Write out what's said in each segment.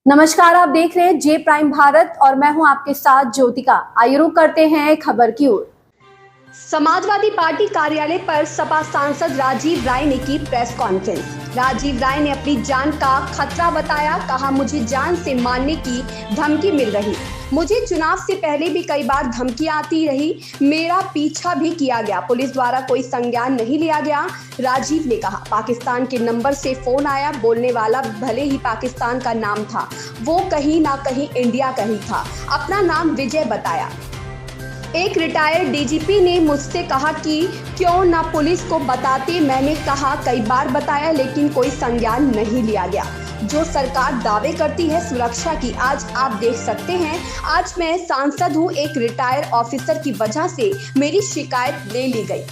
नमस्कार, आप देख रहे हैं जे प्राइम भारत और मैं हूं आपके साथ ज्योतिका। आइए रुक करते हैं खबर की ओर। समाजवादी पार्टी कार्यालय पर सपा सांसद राजीव राय ने की प्रेस कॉन्फ्रेंस। राजीव राय ने अपनी जान का खतरा बताया, कहा मुझे जान से मारने की धमकी मिल रही, मुझे चुनाव से पहले भी कई बार धमकियां आती रही, मेरा पीछा भी किया गया, पुलिस द्वारा कोई संज्ञान नहीं लिया गया। राजीव ने कहा पाकिस्तान के नंबर से फोन आया, बोलने वाला भले ही पाकिस्तान का नाम था, वो कहीं ना कहीं इंडिया का ही था, अपना नाम विजय बताया। एक रिटायर्ड डीजीपी ने मुझसे कहा कि क्यों ना पुलिस को बताते, मैंने कहा कई बार बताया लेकिन कोई संज्ञान नहीं लिया गया। जो सरकार दावे करती है सुरक्षा की, आज आप देख सकते हैं, आज मैं सांसद हूं, एक रिटायर्ड ऑफिसर की वजह से मेरी शिकायत ले ली गई।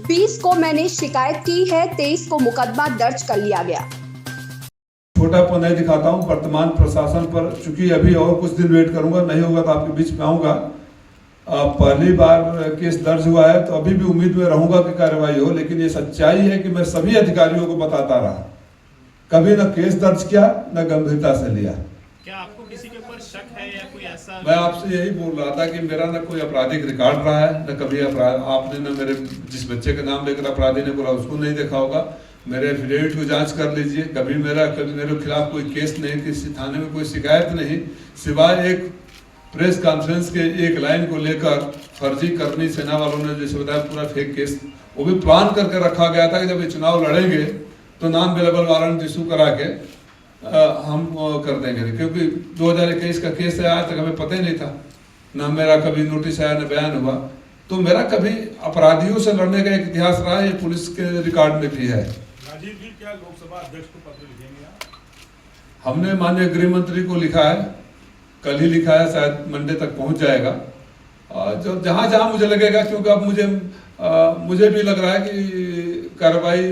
20 को मैंने शिकायत की है, 23 को मुकदमा दर्ज कर लिया गया। छोटापन नहीं दिखाता हूं वर्तमान प्रशासन पर, चूंकि अभी और कुछ दिन वेट करूंगा, नहीं होगा तो आपके बीच में आऊंगा। पहली बार केस दर्ज हुआ है तो अभी भी उम्मीद में रहूंगा कि कार्रवाई हो, लेकिन ये सच्चाई है कि मैं सभी अधिकारियों को बताता रहा, कभी न केस दर्ज किया न गंभीरता से लिया। क्या आपको किसी के ऊपर शक है या कोई ऐसा? मैं आपसे यही बोल रहा था कि मेरा न कोई आपराधिक रिकॉर्ड रहा है, न कभी आपने न मेरे जिस बच्चे का नाम लेकर अपराधी ने बोला उसको नहीं देखा होगा। मेरे एफिडेविट को जांच कर लीजिए, कभी मेरे खिलाफ कोई केस नहीं, किसी थाने में कोई शिकायत नहीं, सिवाय एक प्रेस कॉन्फ्रेंस के एक लाइन को लेकर फर्जी करनी सेना वालों ने जैसे बताया पूरा फेक केस, वो भी प्लान करके रखा गया था कि जब ये चुनाव लड़ेंगे तो नॉन अवेलेबल वारंट इशू करा के हम कर देंगे, क्योंकि 2021 का केस है, आज तक हमें पता ही नहीं था, ना मेरा कभी नोटिस आया न बयान हुआ। तो मेरा कभी अपराधियों से लड़ने का एक इतिहास रहा है, ये पुलिस के रिकॉर्ड में भी है। राजीव जी, क्या लोकसभा अध्यक्ष को पत्र लिखेंगे आप? हमने माननीय गृह मंत्री को लिखा है, कल ही लिखा है, शायद मंडे तक पहुंच जाएगा। और जो जहां जहां मुझे लगेगा, क्योंकि अब मुझे भी लग रहा है कि कार्रवाई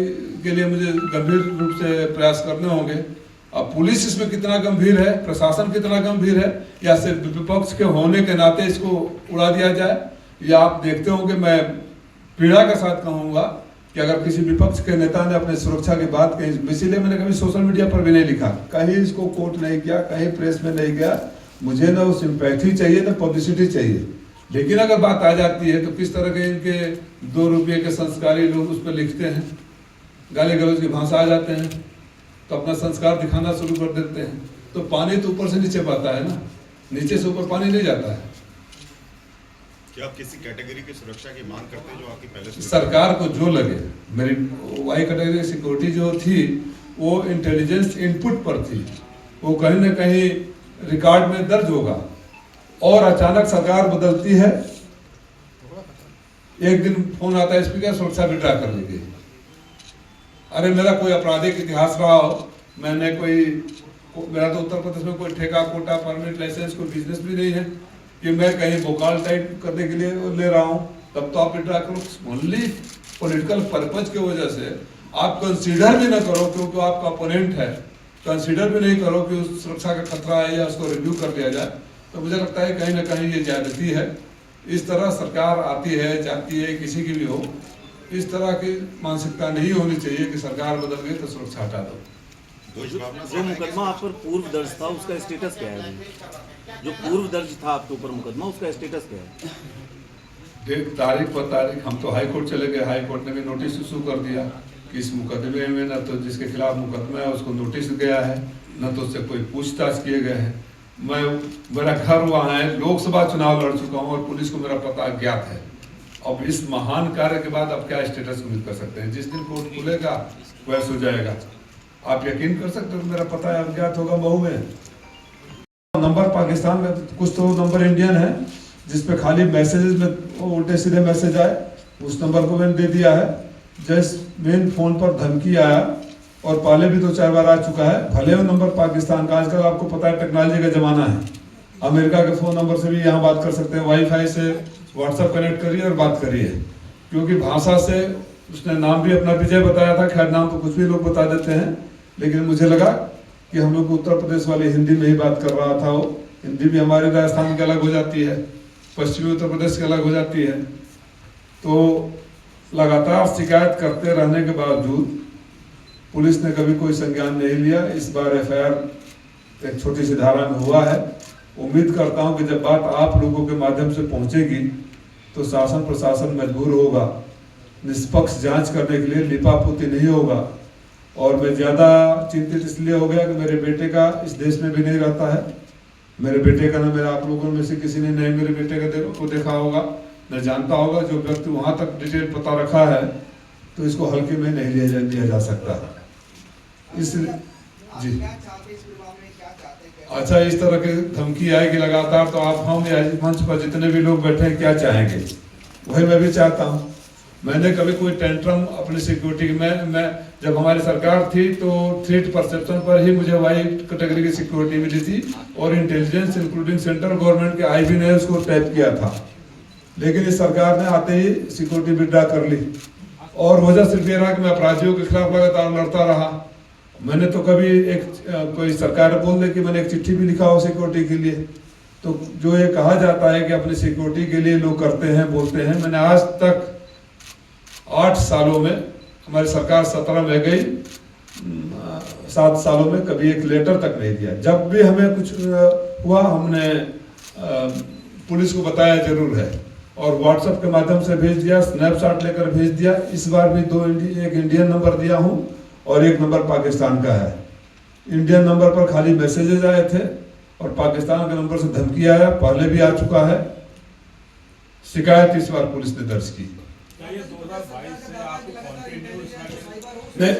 के लिए मुझे गंभीर रूप से प्रयास करने होंगे। अब पुलिस इसमें कितना गंभीर है, प्रशासन कितना गंभीर है, या सिर्फ विपक्ष के होने के नाते इसको उड़ा दिया जाए, या आप देखते होंगे मैं पीड़ा के साथ कहूँगा कि अगर किसी विपक्ष के नेता ने अपने सुरक्षा की बात कही, इसीलिए मैंने कभी सोशल मीडिया पर भी नहीं लिखा, कहीं इसको कोट नहीं किया, कहीं प्रेस में नहीं गया। मुझे ना वो सिंपैथी चाहिए ना पब्लिसिटी चाहिए, लेकिन अगर बात आ जाती है तो किस तरह के इनके 2 रुपये के संस्कारी लोग उस पर लिखते हैं, गाली गलौज की भाषा आ जाते हैं, तो अपना संस्कार दिखाना शुरू कर देते हैं। तो पानी तो ऊपर से नीचे बहता है ना, नीचे से ऊपर पानी नहीं जाता है। क्या आप किसी कैटेगरी की सुरक्षा की मांग करते हैं जो आपकी पहले से? सरकार को जो लगे, मेरी वाई कैटेगरी सिक्योरिटी जो थी वो इंटेलिजेंस इनपुट पर थी, वो कहीं ना कहीं रिकॉर्ड में दर्ज होगा। और अचानक सरकार बदलती है, एक दिन फोन आता है स्पीकर सुरक्षा विड्रा कर ली गई। अरे मेरा कोई आपराधिक इतिहास रहा हो, मेरा तो उत्तर प्रदेश में कोई ठेका कोटा परमिट लाइसेंस कोई बिजनेस भी नहीं है कि मैं कहीं भोकाल टाइप करने के लिए ले रहा हूं, तब तो आप विड्रा करो। ओनली पॉलिटिकल पर्पज की वजह से आप कंसीडर भी ना करो, क्योंकि आपका अपोनेंट है, कंसीडर भी नहीं करो कि उस सुरक्षा का खतरा है या उसको रिव्यू कर लिया जाए, तो मुझे लगता है कहीं ना कहीं ये ज्यादती है। इस तरह सरकार आती है जाती है, किसी की भी हो, इस तरह की मानसिकता नहीं होनी चाहिए कि सरकार बदल गई तो सुरक्षा हटा दो। जो मुकदमा आप पर पूर्व दर्ज था उसका स्टेटस क्या है? जो पूर्व दर्ज था आपके ऊपर मुकदमा, उसका स्टेटस क्या है? देख तारीख पर तारीख, हम तो हाई कोर्ट चले गए, हाई कोर्ट ने भी नोटिस इशू कर दिया कि इस मुकदमे में न तो जिसके खिलाफ मुकदमा है उसको नोटिस गया है, न तो उससे कोई पूछताछ किए गए हैं। मेरा घर वहाँ है, लोकसभा चुनाव लड़ चुका हूँ और पुलिस को मेरा पता अज्ञात है। अब इस महान कार्य के बाद अब क्या स्टेटस उम्मीद कर सकते हैं? जिस दिन कोर्ट खुलेगा वैसे हो जाएगा। आप यकीन कर सकते हो मेरा पता है अज्ञात होगा महू में। नंबर पाकिस्तान में, कुछ तो नंबर इंडियन है जिसपे खाली मैसेजेस में उल्टे सीधे मैसेज आए, उस नंबर को मैंने दे दिया है। जस्ट मेन फोन पर धमकी आया और पहले भी 2-4 बार आ चुका है, भले वो नंबर पाकिस्तान का। आजकल आपको पता है टेक्नोलॉजी का जमाना है, अमेरिका के फोन नंबर से भी यहाँ बात कर सकते हैं, वाईफाई से व्हाट्सएप कनेक्ट करिए और बात करिए। क्योंकि भाषा से उसने नाम भी अपना विजय बताया था, खैर नाम तो कुछ भी लोग बता देते हैं, लेकिन मुझे लगा कि हम लोग उत्तर प्रदेश वाले हिंदी में ही बात कर रहा था। वो हिंदी भी हमारी राजस्थान की अलग हो जाती है, पश्चिमी उत्तर प्रदेश की अलग हो जाती है। तो लगातार शिकायत करते रहने के बावजूद पुलिस ने कभी कोई संज्ञान नहीं लिया। इस बार एफआईआर एक छोटी सी धारा में हुआ है। उम्मीद करता हूं कि जब बात आप लोगों के माध्यम से पहुंचेगी तो शासन प्रशासन मजबूर होगा, निष्पक्ष जांच करने के लिए लिपापोती नहीं होगा। और मैं ज़्यादा चिंतित इसलिए हो गया कि मेरे बेटे का इस देश में भी नहीं रहता है। मेरे बेटे का ना मेरा आप लोगों में से किसी ने नहीं मेरे बेटे को देखा होगा, न जानता होगा। जो व्यक्ति वहाँ तक डिटेल पता रखा है तो इसको हल्के में नहीं लिया जा सकता। इसलिए जी अच्छा, इस तरह की धमकी आएगी लगातार तो आप हम या मंच पर जितने भी लोग बैठे हैं क्या चाहेंगे, वही मैं भी चाहता हूँ। मैंने कभी कोई टेंट्रम अपनी सिक्योरिटी मैं जब हमारी सरकार थी तो थ्रेट परसेप्शन पर ही मुझे वाइट कैटेगरी की सिक्योरिटी मिली थी और इंटेलिजेंस इंक्लूडिंग सेंट्रल गवर्नमेंट के आईबी ने उसको टैप किया था। लेकिन इस सरकार ने आते ही सिक्योरिटी विड्रॉ कर ली और वजह सिर्फ ये रहा कि मैं अपराधियों के खिलाफ लगातार लड़ता रहा। मैंने तो कभी कोई सरकार बोल दे कि मैंने एक चिट्ठी भी लिखा हो सिक्योरिटी के लिए, तो जो ये कहा जाता है कि अपनी सिक्योरिटी के लिए लोग करते हैं बोलते हैं, मैंने आज तक 8 सालों में, हमारी सरकार 17 में गई, 7 सालों में कभी एक लेटर तक नहीं दिया। जब भी हमें कुछ हुआ हमने पुलिस को बताया जरूर है और व्हाट्सएप के माध्यम से भेज दिया, स्नैपशॉट लेकर भेज दिया। इस बार भी एक इंडियन नंबर दिया हूँ और एक नंबर पाकिस्तान का है। इंडियन नंबर पर खाली मैसेजेज आए थे और पाकिस्तान के नंबर से धमकी आया, पहले भी आ चुका है। शिकायत इस बार पुलिस ने दर्ज की। क्या ये 2022 से आपको कंटिन्यू नहीं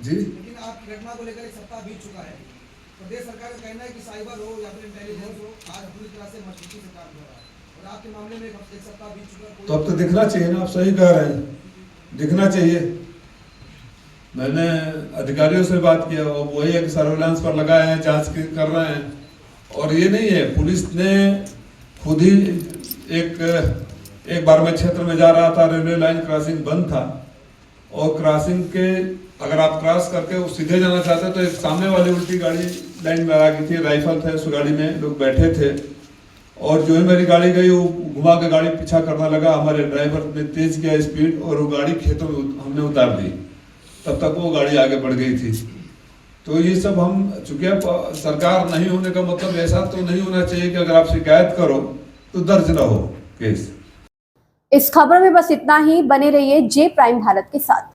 जी, लेकिन आपकी घटना को लेकर एक सप्ताह बीत चुका है। प्रदेश सरकार का कहना है कि साइबर हो या फिर इंटेलिजेंस हो, आज पूरी तरह से मजबूती से काम कर रहा है और आपके मामले में एक सप्ताह बीत चुका है। तो अब तो दिखना चाहिए ना, आप सही कह रहे हैं, दिखना चाहिए। मैंने अधिकारियों से बात किया, वही है कि सर्वेलांस पर लगाए हैं, जांच कर रहे हैं। और ये नहीं है, पुलिस ने खुद ही एक बार मैं क्षेत्र में जा रहा था, रेलवे लाइन क्रॉसिंग बंद था और क्रॉसिंग के अगर आप क्रॉस करके वो सीधे जाना चाहते तो एक सामने वाली उल्टी गाड़ी लाइन में आ गई थी, राइफल थे उस गाड़ी में, लोग बैठे थे और जो ही मेरी गाड़ी गई वो घुमा के गाड़ी पीछा करने लगा। हमारे ड्राइवर ने तेज किया स्पीड और वो गाड़ी खेतों में हमने उतार दी, तब तक वो गाड़ी आगे बढ़ गई थी। तो ये सब हम चूंकि सरकार नहीं होने का मतलब ऐसा तो नहीं होना चाहिए कि अगर आप शिकायत करो तो दर्ज न हो केस। इस खबर में बस इतना ही। बने रहिए जे प्राइम भारत के साथ।